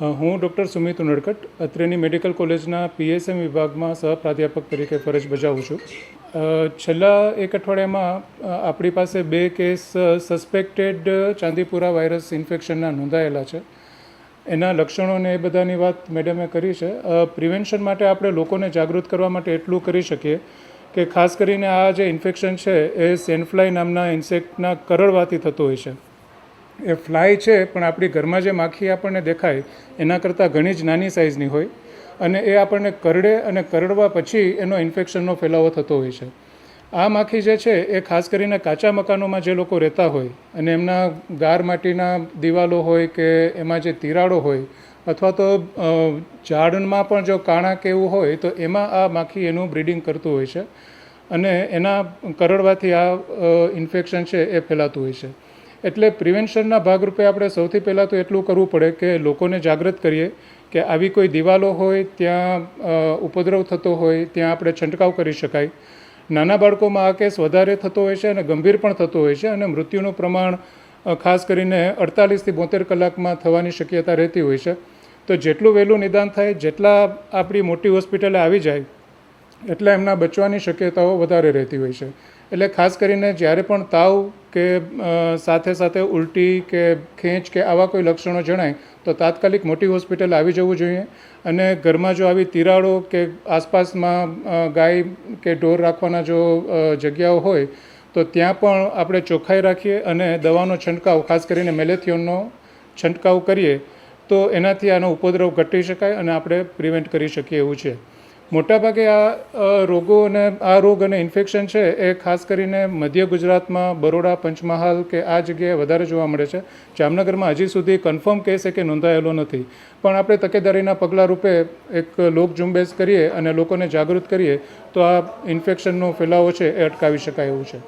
હું doctor Sumit Unadkat અત્રેની medical કોલેજના PSM વિભાગમાં સહપ્રાધ્યાપક તરીકે ફરજ બજાવું છું. છેલ્લા એક અઠવાડિયામાં આપણી પાસે 2 કેસ સસ્પેક્ટેડ ચાંદીપુરા વાયરસ ઇન્ફેક્શનના નોંધાયેલા છે. એના લક્ષણો ને એ બધાની વાત મેડમે કરી છે. પ્રિવેન્શન માટે આપણે લોકોને જાગૃત કરવા માટે એટલું કરી શકીએ કે ખાસ કરીને આ જે ઇન્ફેક્શન છે એ સેન્ડફ્લાય નામના ઇન્સેક્ટના કરડવાથી થતું હોય છે. એ ફ્લાય છે પણ આપણી ઘરમાં જે માખી આપણને દેખાય એના કરતાં ઘણી જ નાની સાઇઝની હોય અને એ આપણને કરડે અને કરડવા પછી એનો ઇન્ફેક્શનનો ફેલાવો થતો હોય છે. આ માખી જે છે એ ખાસ કરીને કાચા મકાનોમાં જે લોકો રહેતા હોય અને એમના ગાર માટીના દિવાલો હોય કે એમાં જે તિરાડો હોય અથવા તો ઝાડમાં પણ જો કાણા કે એવું હોય તો એમાં આ માખી એનું બ્રીડિંગ કરતું હોય છે અને એના કરડવાથી આ ઇન્ફેક્શન છે એ ફેલાતું હોય છે. એટલે પ્રિવેન્શનના ભાગરૂપે આપણે સૌથી પહેલાં તો એટલું કરવું પડે કે લોકોને જાગૃત કરીએ કે આવી કોઈ દિવાલો હોય ત્યાં ઉપદ્રવ થતો હોય ત્યાં આપણે છંટકાવ કરી શકાય. નાના બાળકોમાં આ કેસ વધારે થતો હોય છે અને ગંભીર પણ થતો હોય છે અને મૃત્યુનું પ્રમાણ ખાસ કરીને 48થી 72 કલાકમાં થવાની શક્યતા રહેતી હોય છે. તો જેટલું વહેલું નિદાન થાય, જેટલા આપણી મોટી હોસ્પિટલે આવી જાય એટલે એમના બચવાની શક્યતાઓ વધારે રહેતી હોય છે. એટલે ખાસ કરીને જ્યારે પણ તાવ કે સાથે સાથે ઉલટી કે ખેંચ કે આવા કોઈ લક્ષણો જણાય તો તાત્કાલિક મોટી હોસ્પિટલ આવી જવું જોઈએ. અને ઘરમાં જો આવી તિરાડો કે આસપાસમાં ગાય કે ઢોર રાખવાના જો જગ્યાઓ હોય તો ત્યાં પણ આપણે ચોખ્ખાઈ રાખીએ અને દવાનો છંટકાવ ખાસ કરીને મેલેથિયોનનો છંટકાવ કરીએ તો એનાથી આનો ઉપદ્રવ ઘટી શકાય અને આપણે પ્રિવેન્ટ કરી શકીએ એવું છે. મોટાભાગે આ રોગો અને આ રોગ અને ઇન્ફેક્શન છે એ ખાસ કરીને મધ્ય ગુજરાતમાં બરોડા, પંચમહાલ કે આ જગ્યાએ વધારે જોવા મળે છે. જામનગરમાં હજી સુધી કન્ફર્મ કેસ કે નોંધાયેલો નથી, પણ આપણે તકેદારીના પગલાં રૂપે એક લોક ઝુંબેશ કરીએ અને લોકોને જાગૃત કરીએ તો આ ઇન્ફેક્શનનો ફેલાવો છે એ અટકાવી શકાય એવું છે.